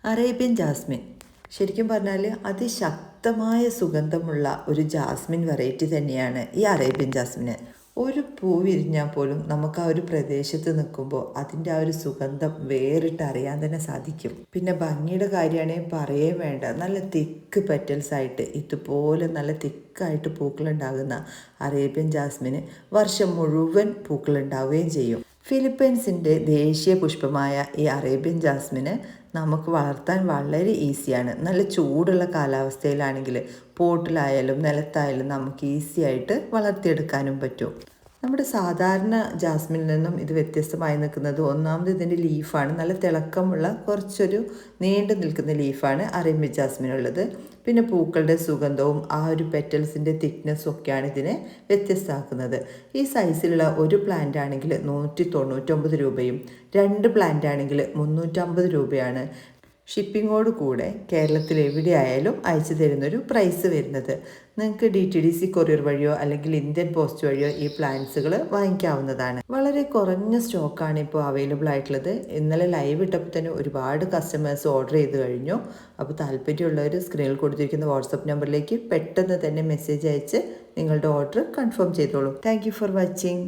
Arabian Jasmine ശരിക്കും പറഞ്ഞാൽ അതിശക്തമായ സുഗന്ധമുള്ള ഒരു ജാസ്മിൻ വെറൈറ്റി തന്നെയാണ് ഈ അറേബ്യൻ ജാസ്മിന്. ഒരു പൂ വിരിഞ്ഞാൽ പോലും നമുക്ക് ആ ഒരു പ്രദേശത്ത് നിൽക്കുമ്പോൾ അതിൻ്റെ ആ ഒരു സുഗന്ധം വേറിട്ട് അറിയാൻ തന്നെ സാധിക്കും. പിന്നെ ഭംഗിയുടെ കാര്യമാണെങ്കിൽ പറയേ വേണ്ട, നല്ല തിക്ക് പെറ്റൽസ് ആയിട്ട് ഇതുപോലെ നല്ല തിക്കായിട്ട് പൂക്കളുണ്ടാകുന്ന അറേബ്യൻ ജാസ്മിന് വർഷം മുഴുവൻ പൂക്കളുണ്ടാവുകയും ചെയ്യും. ഫിലിപ്പൈൻസിൻ്റെ ദേശീയ പുഷ്പമായ ഈ അറേബ്യൻ ജാസ്മിന് നമുക്ക് വളർത്താൻ വളരെ ഈസിയാണ്. നല്ല ചൂടുള്ള കാലാവസ്ഥയിലാണെങ്കിൽ പോട്ടിലായാലും നിലത്തായാലും നമുക്ക് ഈസി ആയിട്ട് വളർത്തിയെടുക്കാനും പറ്റും. നമ്മുടെ സാധാരണ ജാസ്മിനിൽ നിന്നും ഇത് വ്യത്യസ്തമായി നിൽക്കുന്നത് ഒന്നാമത് ഇതിൻ്റെ ലീഫാണ്. നല്ല തിളക്കമുള്ള കുറച്ചൊരു നീണ്ടു നിൽക്കുന്ന ലീഫാണ് അറേബ്യൻ ജാസ്മിനുള്ളത്. പിന്നെ പൂക്കളുടെ സുഗന്ധവും ആ ഒരു പെറ്റൽസിൻ്റെ തിക്നെസ്സും ഒക്കെയാണ് ഇതിനെ വ്യത്യസ്തമാക്കുന്നത്. ഈ സൈസിലുള്ള ഒരു പ്ലാന്റ് ആണെങ്കിൽ 199 രൂപയും 2 പ്ലാന്റ് ആണെങ്കിൽ 350 രൂപയാണ് ഷിപ്പിങ്ങോട് കൂടെ കേരളത്തിൽ എവിടെയായാലും അയച്ചു തരുന്നൊരു പ്രൈസ് വരുന്നത്. നിങ്ങൾക്ക് DTDC കൊറിയർ വഴിയോ അല്ലെങ്കിൽ ഇന്ത്യൻ പോസ്റ്റ് വഴിയോ ഈ പ്ലാന്റ്സുകൾ വാങ്ങിക്കാവുന്നതാണ്. വളരെ കുറഞ്ഞ സ്റ്റോക്കാണ് ഇപ്പോൾ അവൈലബിൾ ആയിട്ടുള്ളത്. ഇന്നലെ ലൈവ് ഇട്ടപ്പോൾ തന്നെ ഒരുപാട് കസ്റ്റമേഴ്സ് ഓർഡർ ചെയ്ത് കഴിഞ്ഞു. അപ്പോൾ താല്പര്യമുള്ളവർ സ്ക്രീനിൽ കൊടുത്തിരിക്കുന്ന വാട്സപ്പ് നമ്പറിലേക്ക് പെട്ടെന്ന് തന്നെ മെസ്സേജ് അയച്ച് നിങ്ങളുടെ ഓർഡർ കൺഫേം ചെയ്തോളൂ. Thank you for watching.